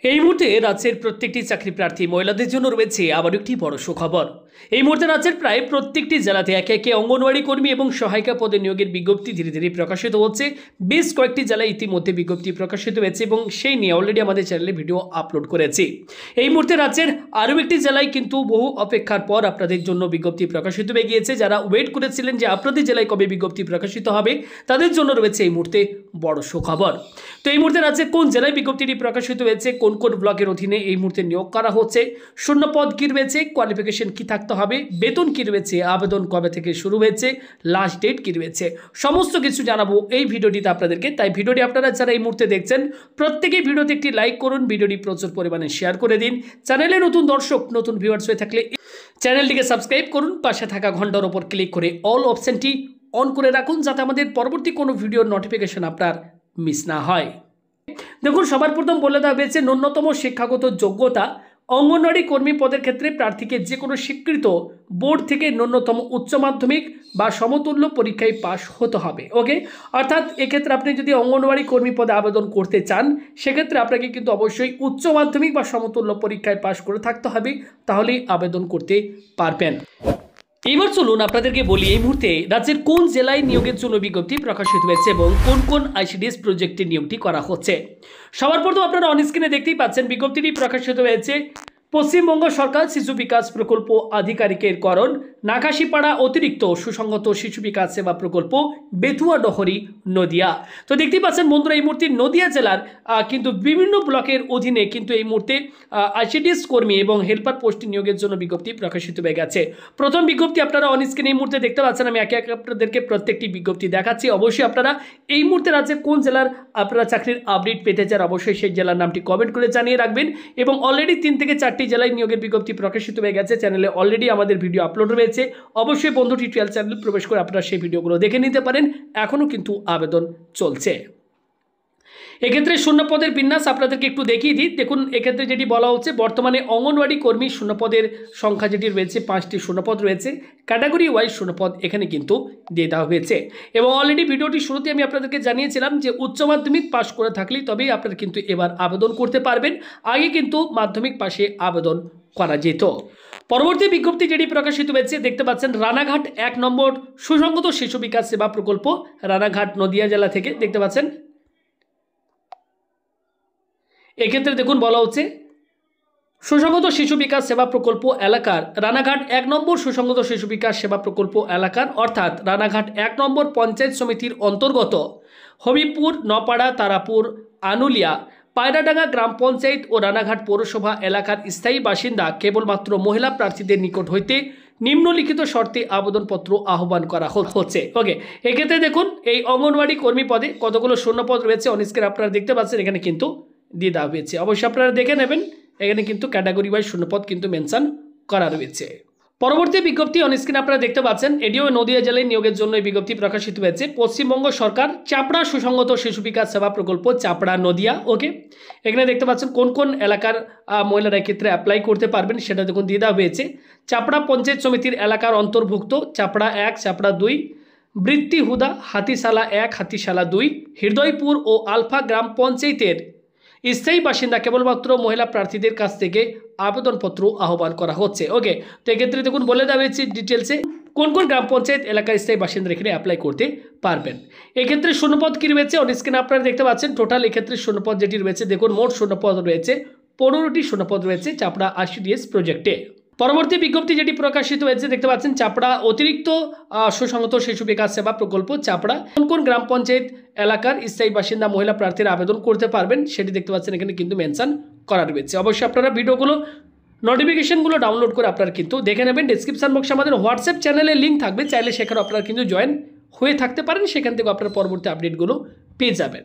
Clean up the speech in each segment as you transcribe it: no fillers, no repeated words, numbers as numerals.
এই মুহূর্তে রাজ্যের প্রত্যেকটি চাকরি প্রার্থী মহিলাদের জন্য রয়েছে আবার একটি বড় সুখবর। এই মুহূর্তে রাজ্যের প্রায় প্রত্যেকটি জেলাতে একে একে অঙ্গনওয়াড়ি কর্মী এবং সহায়িকা পদে নিয়োগের বিজ্ঞপ্তি ধীরে ধীরে প্রকাশিত হচ্ছে। বেশ কয়েকটি জেলায় ইতিমধ্যে বিজ্ঞপ্তি প্রকাশিত হয়েছে এবং সেই নিয়ে অলরেডি আমাদের চ্যানেলে ভিডিও আপলোড করেছি। এই মুহূর্তে রাজ্যের আরও একটি জেলায় কিন্তু বহু অপেক্ষার পর আপনাদের জন্য বিজ্ঞপ্তি প্রকাশিত হয়ে গিয়েছে। যারা ওয়েট করেছিলেন যে আপনাদের জেলায় কবে বিজ্ঞপ্তি প্রকাশিত হবে, তাদের জন্য রয়েছে এই মুহূর্তে বড় সুখবর। তো এই মুহূর্তে রাজ্যের কোন জেলায় বিজ্ঞপ্তিটি প্রকাশিত হয়েছে, কোন কোন ব্লকের অধীনে এই মুহূর্তে নিয়োগ করা হচ্ছে, শূন্য পদ কী রয়েছে, কোয়ালিফিকেশন কী থাকতে হবে, বেতন কী রয়েছে, আবেদন কবে থেকে শুরু হয়েছে, লাস্ট ডেট কী রয়েছে, সমস্ত কিছু জানাবো এই ভিডিওটিতে আপনাদেরকে। তাই ভিডিওটি আপনারা যারা এই মুহূর্তে দেখছেন প্রত্যেকেই ভিডিওতে একটি লাইক করুন, ভিডিওটি প্রচুর পরিমাণে শেয়ার করে দিন। চ্যানেলে নতুন দর্শক নতুন ভিউয়ার্স হয়ে থাকলে চ্যানেলটিকে সাবস্ক্রাইব করুন, পাশে থাকা ঘন্টার ওপর ক্লিক করে অল অপশনটি অন করে রাখুন, যাতে আমাদের পরবর্তী কোনো ভিডিওর নোটিফিকেশন আপনার মিস না হয়। দেখুন, সবার প্রথম বলে দেওয়া হয়েছে ন্যূনতম শিক্ষাগত যোগ্যতা অঙ্গনওয়াড়ি কর্মী পদের ক্ষেত্রে প্রার্থীকে যে কোনো স্বীকৃত বোর্ড থেকে ন্যূনতম উচ্চ মাধ্যমিক বা সমতুল্য পরীক্ষায় পাশ হতে হবে। ওকে, অর্থাৎ এক্ষেত্রে আপনি যদি অঙ্গনওয়াড়ি কর্মী পদে আবেদন করতে চান, সেক্ষেত্রে আপনাকে কিন্তু অবশ্যই উচ্চ মাধ্যমিক বা সমতুল্য পরীক্ষায় পাশ করে থাকতে হবে, তাহলেই আবেদন করতে পারবেন। এবার চলুন আপনাদেরকে বলি এই মুহূর্তে রাজ্যের কোন জেলায় নিয়োগের জন্য বিজ্ঞপ্তি প্রকাশিত হয়েছে এবং কোন কোন আইসিডিএস প্রজেক্টে নিয়োগটি করা হচ্ছে। সবার প্রথম আপনারা অন স্ক্রিনে দেখতেই পাচ্ছেন বিজ্ঞপ্তিটি প্রকাশিত হয়েছে পশ্চিমবঙ্গ সরকার শিশু বিকাশ প্রকল্প আধিকারিকের করণ, নাকাশিপাড়া অতিরিক্ত সুসংহত শিশু বিকাশ সেবা প্রকল্প, বেথুয়া ডহরি, নদিয়া। তো দেখতেই পাচ্ছেন বন্ধুরা, এই মুহূর্তে নদিয়া জেলার কিন্তু বিভিন্ন ব্লকের অধীনে কিন্তু এই মুহূর্তে আইসিডিএস কর্মী এবং হেল্পার পোস্ট নিয়োগের জন্য বিজ্ঞপ্তি প্রকাশিত হয়ে গেছে। প্রথম বিজ্ঞপ্তি আপনারা অন স্ক্রিনে এই মুহূর্তে দেখতে পাচ্ছেন। আমি একে একে আপনাদেরকে প্রত্যেকটি বিজ্ঞপ্তি দেখাচ্ছি। অবশ্যই আপনারা এই মুহূর্তে রাজ্যের কোন জেলার আপনারা চাকরির আপডেট পেতে চান, অবশ্যই সেই জেলার নামটি কমেন্ট করে জানিয়ে রাখবেন। এবং অলরেডি 3 থেকে 4টি জেলায় নিয়োগের বিজ্ঞপ্তি প্রকাশিত হয়ে গেছে। চ্যানেলে অলরেডি আমাদের ভিডিও আপলোড রয়েছে, অবশ্যই বন্ধু টিউটোরিয়াল চ্যানেল প্রবেশ করে আপনারা সেই ভিডিওগুলো দেখে নিতে পারেন। এখনও কিন্তু আবেদন চলছে। এক্ষেত্রে শূন্যপদের বিন্যাস আপনাদেরকে একটু দেখিয়ে দিই। দেখুন, এক্ষেত্রে যেটি বলা হচ্ছে, বর্তমানে অঙ্গনওয়াড়ি কর্মী শূন্যপদের সংখ্যা যেটি রয়েছে 5টি শূন্যপদ রয়েছে। ক্যাটাগরি ওয়াইজ শূন্যপদ এখানে কিন্তু দিয়ে দেওয়া হয়েছে। এবং অলরেডি ভিডিওটি শুরুতে আমি আপনাদেরকে জানিয়েছিলাম যে উচ্চ মাধ্যমিক পাশ করে থাকলেই তবেই আপনারা কিন্তু এবার আবেদন করতে পারবেন। আগে কিন্তু মাধ্যমিক পাশে আবেদন করা যেত। পরবর্তী বিজ্ঞপ্তি যেটি প্রকাশিত হয়েছে দেখতে পাচ্ছেন, রানাঘাট 1 নম্বর সুসংহত শিশু বিকাশ সেবা প্রকল্প, রানাঘাট নদিয়া জেলা থেকে দেখতে পাচ্ছেন। এক্ষেত্রে দেখুন বলা হচ্ছে সুসংহত শিশু বিকাশ সেবা প্রকল্প এলাকার রানাঘাট 1 নম্বর সুসংহত শিশু বিকাশ সেবা প্রকল্প এলাকার, অর্থাৎ রানাঘাট 1 নম্বর পঞ্চায়েত সমিতির অন্তর্গত হবিপুর, নপাড়া, তারাপুর, আনুলিয়া, পায়রাডাঙ্গা গ্রাম পঞ্চায়েত ও রানাঘাট পৌরসভা এলাকার স্থায়ী বাসিন্দা কেবলমাত্র মহিলা প্রার্থীদের নিকট হইতে নিম্নলিখিত শর্তে আবেদনপত্র আহ্বান করা হচ্ছে। ওকে, এক্ষেত্রে দেখুন এই অঙ্গনওয়াড়ি কর্মী পদে কতগুলো শূন্যপদ রয়েছে অন স্ক্রিনে আপনারা দেখতে পাচ্ছেন, এখানে কিন্তু দিয়ে দেওয়া হয়েছে। অবশ্যই আপনারা দেখে নেবেন, এখানে কিন্তু ক্যাটাগরি ওয়াইজ শূন্যপদ কিন্তু মেনশন করা রয়েছে। পরবর্তী বিজ্ঞপ্তি অন স্ক্রিনে আপনারা দেখতে পাচ্ছেন, এটিও নদিয়া জেলায় নিয়োগের জন্য এই বিজ্ঞপ্তি প্রকাশিত হয়েছে। পশ্চিমবঙ্গ সরকার চাপড়া সুসংহত শিশু বিকাশ সেবা প্রকল্প, চাপড়া, নদিয়া। ওকে, এখানে দেখতে পাচ্ছেন কোন কোন এলাকার মহিলারা এক্ষেত্রে অ্যাপ্লাই করতে পারবেন সেটা দেখুন দিয়ে দেওয়া হয়েছে। চাপড়া পঞ্চায়েত সমিতির এলাকার অন্তর্ভুক্ত চাপড়া 1, চাপড়া 2, বৃত্তিহুদা, হাতিশালা 1, হাতিশালা 2, হৃদয়পুর ও আলফা গ্রাম পঞ্চায়েতের স্থায়ী বাসিন্দা কেবলমাত্র মহিলা প্রার্থীদের কাছ থেকে আবেদনপত্র আহ্বান করা হচ্ছে। ওকে, তো এক্ষেত্রে দেখুন বলে দেওয়া হয়েছে ডিটেলসে কোন কোন গ্রাম পঞ্চায়েত এলাকার স্থায়ী বাসিন্দা এখানে অ্যাপ্লাই করতে পারবেন। এক্ষেত্রে শূন্যপদ কী রয়েছে অন স্ক্রিনে আপনারা দেখতে পাচ্ছেন। টোটাল এক্ষেত্রে শূন্যপদ যেটি রয়েছে দেখুন, মোট শূন্যপদ রয়েছে 15টি শূন্যপদ রয়েছে চাপড়া আইসিডিএস প্রজেক্টে। পরবর্তী বিজ্ঞপ্তি যেটি প্রকাশিত হয়েছে দেখতে পাচ্ছেন, চাপড়া অতিরিক্ত সুসংহত শিশু বিকাশ সেবা প্রকল্প, চাপড়া কোন কোন গ্রাম পঞ্চায়েত এলাকার স্থায়ী বাসিন্দা মহিলা প্রার্থীরা আবেদন করতে পারবেন সেটি দেখতে পাচ্ছেন এখানে কিন্তু মেনশন করা রয়েছে। অবশ্যই আপনারা ভিডিওগুলো নোটিফিকেশনগুলো ডাউনলোড করে আপনারা কিন্তু দেখে নেবেন। ডিসক্রিপশন বক্সে আমাদের হোয়াটসঅ্যাপ চ্যানেলের লিঙ্ক থাকবে, চাইলে সেখানে আপনারা কিন্তু জয়েন হয়ে থাকতে পারেন, সেখান থেকে আপনারা পরবর্তী আপডেটগুলো পেয়ে যাবেন।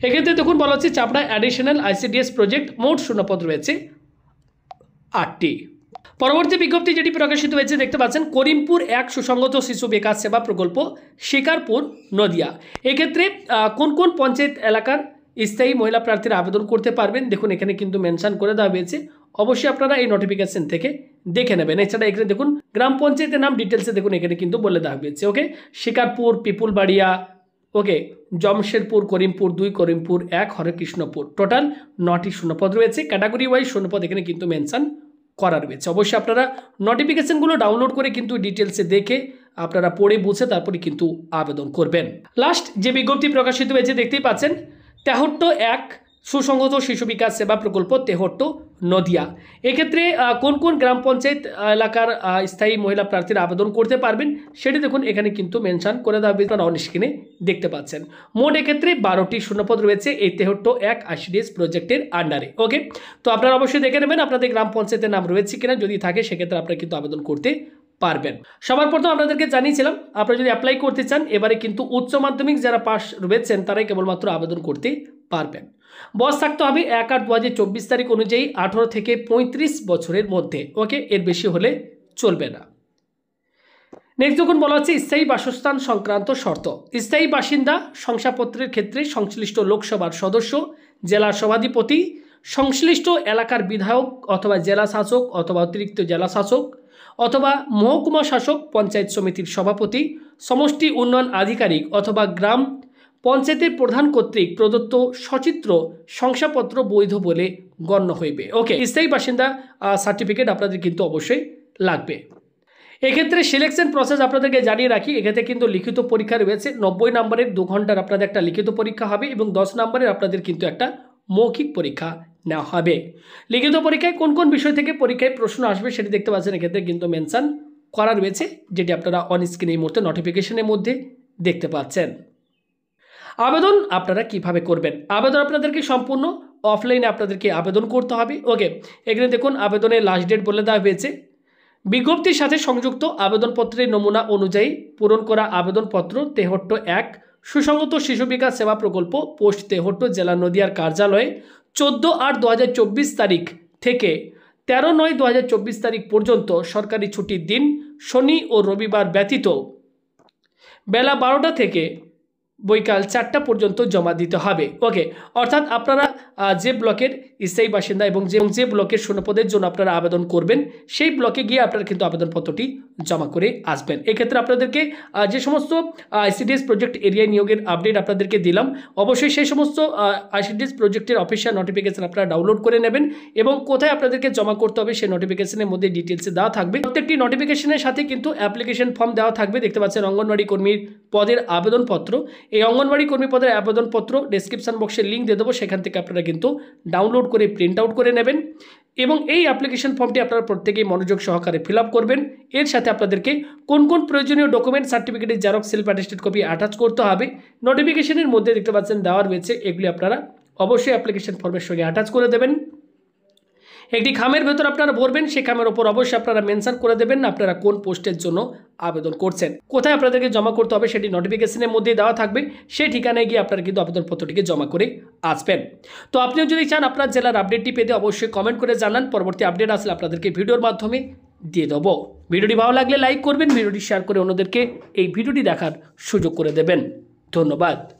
এক্ষেত্রে দেখুন বলা হচ্ছে চাপড়া অ্যাডিশনাল আইসিডিএস প্রজেক্ট, মোট শূন্যপদ রয়েছে 8টি। পরবর্তী বিজ্ঞপ্তি যেটি প্রকাশিত হয়েছে দেখতে পাচ্ছেন, করিমপুর 1 সুসংহত শিশু বিকাশ সেবা প্রকল্প, শিকারপুর, নদিয়া। এক্ষেত্রে কোন কোন পঞ্চায়েত এলাকার স্থায়ী মহিলা প্রার্থীরা আবেদন করতে পারবেন দেখুন এখানে কিন্তু মেনশন করে দেওয়া হয়েছে। অবশ্যই আপনারা এই নোটিফিকেশন থেকে দেখে নেবেন। এছাড়া এখানে দেখুন গ্রাম পঞ্চায়েতের নাম ডিটেলসে দেখুন এখানে কিন্তু বলে দেওয়া হয়েছে। ওকে, শিকারপুর, পিপুলবাড়িয়া, ওকে, জমশেদপুর, করিমপুর 2, করিমপুর 1, হরেকৃষ্ণপুর, টোটাল 9টি শূন্যপদ রয়েছে। ক্যাটাগরি ওয়াইজ শূন্যপদ এখানে কিন্তু মেনশন করা রয়েছে। অবশ্যই আপনারা নোটিফিকেশনগুলো ডাউনলোড করে কিন্তু ডিটেলসে দেখে আপনারা পড়ে বুঝে তারপরে কিন্তু আবেদন করবেন। লাস্ট যে বিজ্ঞপ্তি প্রকাশিত হয়েছে দেখতেই পাচ্ছেন, তেহট্ট 1 সুসংহত শিশু বিকাশ সেবা প্রকল্প, তেহট্ট, নদিয়া। এক্ষেত্রে কোন কোন গ্রাম পঞ্চায়েত এলাকার স্থায়ী মহিলা প্রার্থীরা আবেদন করতে পারবেন সেটি দেখুন এখানে কিন্তু মেনশন করে দেওয়া হবে, অন স্ক্রিনে দেখতে পাচ্ছেন। মোট এক্ষেত্রে 12টি শূন্যপদ রয়েছে এই তেহট্ট 1 ICDS প্রজেক্টের আন্ডারে। ওকে, তো আপনারা অবশ্যই দেখে নেবেন আপনাদের গ্রাম পঞ্চায়েতের নাম রয়েছে কিনা, যদি থাকে সেক্ষেত্রে আপনারা কিন্তু আবেদন করতে পারবেন। সবার প্রথম আপনাদেরকে জানিয়েছিলাম আপনারা যদি অ্যাপ্লাই করতে চান এবারে কিন্তু উচ্চ মাধ্যমিক যারা পাস রয়েছেন তারাই কেবলমাত্র আবেদন করতে পারবেন। বয়স থাকতে হবে 1/8/2024 তারিখ অনুযায়ী 18 থেকে 35 বছরের মধ্যে। ওকে, এর বেশি হলে চলবে না। নেক্সট যখন বলা হচ্ছে স্থায়ী বাসস্থান সংক্রান্ত শর্ত, স্থায়ী বাসিন্দা শংসাপত্রের ক্ষেত্রে সংশ্লিষ্ট লোকসভার সদস্য, জেলার সভাধিপতি, সংশ্লিষ্ট এলাকার বিধায়ক অথবা জেলা শাসক অথবা অতিরিক্ত জেলা শাসক অথবা মহকুমা শাসক, পঞ্চায়েত সমিতির সভাপতি, সমষ্টি উন্নয়ন আধিকারিক অথবা গ্রাম পঞ্চায়েতের প্রধান কর্তৃক প্রদত্ত সচিত্র শংসাপত্র বৈধ বলে গণ্য হইবে। ওকে, স্থায়ী বাসিন্দা সার্টিফিকেট আপনাদের কিন্তু অবশ্যই লাগবে। এক্ষেত্রে সিলেকশন প্রসেস আপনাদেরকে জানিয়ে রাখি, এক্ষেত্রে কিন্তু লিখিত পরীক্ষা রয়েছে। 90 নম্বরের 2 ঘন্টার আপনাদের একটা লিখিত পরীক্ষা হবে এবং 10 নম্বরের আপনাদের কিন্তু একটা মৌখিক পরীক্ষা নেওয়া হবে। লিখিত পরীক্ষায় কোন কোন বিষয় থেকে পরীক্ষায় প্রশ্ন আসবে সেটি দেখতে পাচ্ছেন এক্ষেত্রে কিন্তু মেনশন করা রয়েছে, যেটি আপনারা অন স্ক্রিনে এই মুহূর্তে নোটিফিকেশনের মধ্যে দেখতে পাচ্ছেন। আবেদন আপনারা কিভাবে করবেন? আবেদন আপনাদেরকে সম্পূর্ণ অফলাইনে আপনাদেরকে আবেদন করতে হবে। ওকে, এখানে দেখুন আবেদনের লাস্ট ডেট বলে দেওয়া হয়েছে। বিজ্ঞপ্তির সাথে সংযুক্ত আবেদনপত্রের নমুনা অনুযায়ী পূরণ করা আবেদনপত্র তেহট্ট 1 সুসংহত শিশু বিকাশ সেবা প্রকল্প, পোস্ট তেহট্ট, জেলা নদিয়ার কার্যালয়ে 14/8/2024 তারিখ থেকে 13/9/2024 তারিখ পর্যন্ত সরকারি ছুটির দিন শনি ও রবিবার ব্যতীত বেলা 12টা থেকে বৈকাল 4টা পর্যন্ত জমা দিতে হবে। ওকে, অর্থাৎ আপনারা যে ব্লকের স্থায়ী বাসিন্দা এবং যে ব্লকের শূন্যপদের জন্য আপনারা আবেদন করবেন সেই ব্লকে গিয়ে আপনারা কিন্তু আবেদনপত্রটি জমা করে আসবেন। এক্ষেত্রে আপনাদেরকে যে সমস্ত ICDS প্রজেক্ট এরিয়া নিয়োগের আপডেট আপনাদেরকে দিলাম, অবশ্যই সেই সমস্ত ICDS প্রজেক্টের অফিসিয়াল নোটিফিকেশন আপনারা ডাউনলোড করে নেবেন এবং কোথায় আপনাদেরকে জমা করতে হবে সেই নোটিফিকেশনের মধ্যে ডিটেলসে দেওয়া থাকবে। প্রত্যেকটি নোটিফিকেশনের সাথে কিন্তু অ্যাপ্লিকেশন ফর্ম দেওয়া থাকবে। দেখতে পাচ্ছেন অঙ্গনওয়াড়ি কর্মীর পদের আবেদনপত্র। এই অঙ্গনওয়াড়ি কর্মী পদের আবেদনপত্র ডেসক্রিপশন বক্সে লিঙ্ক দিয়ে দেবো, সেখান থেকে আপনারা কিন্তু ডাউনলোড করে প্রিন্ট আউট করে নেবেন এবং এই অ্যাপ্লিকেশন ফর্মটি আপনারা প্রত্যেকেই মনোযোগ সহকারে ফিল আপ করবেন। এর সাথে আপনাদেরকে কোন কোন প্রয়োজনীয় ডকুমেন্ট, সার্টিফিকেটের xerox, self attested copy attach করতে হবে নোটিফিকেশনের মধ্যে দেখতে পাচ্ছেন দেওয়া রয়েছে। এগুলি আপনারা অবশ্যই অ্যাপ্লিকেশন ফর্মের সঙ্গে অ্যাটাচ করে দেবেন। একটি খামের ভেতর আপনারা ভরবেন, সেই খামের ওপর অবশ্যই আপনারা মেনশন করে দেবেন আপনারা কোন পোস্টের জন্য আবেদন করছেন। কোথায় আপনাদেরকে জমা করতে হবে সেটি নোটিফিকেশনের মধ্যে দেওয়া থাকবে, সেই ঠিকানায় গিয়ে আপনারা কিন্তু আবেদনপত্রটিকে জমা করে আসবেন। তো আপনিও যদি চান আপনার জেলার আপডেটটি পেতে অবশ্যই কমেন্ট করে জানান, পরবর্তী আপডেট আসলে আপনাদেরকে ভিডিওর মাধ্যমে দিয়ে দেবো। ভিডিওটি ভালো লাগলে লাইক করবেন, ভিডিওটি শেয়ার করে অন্যদেরকে এই ভিডিওটি দেখার সুযোগ করে দেবেন। ধন্যবাদ।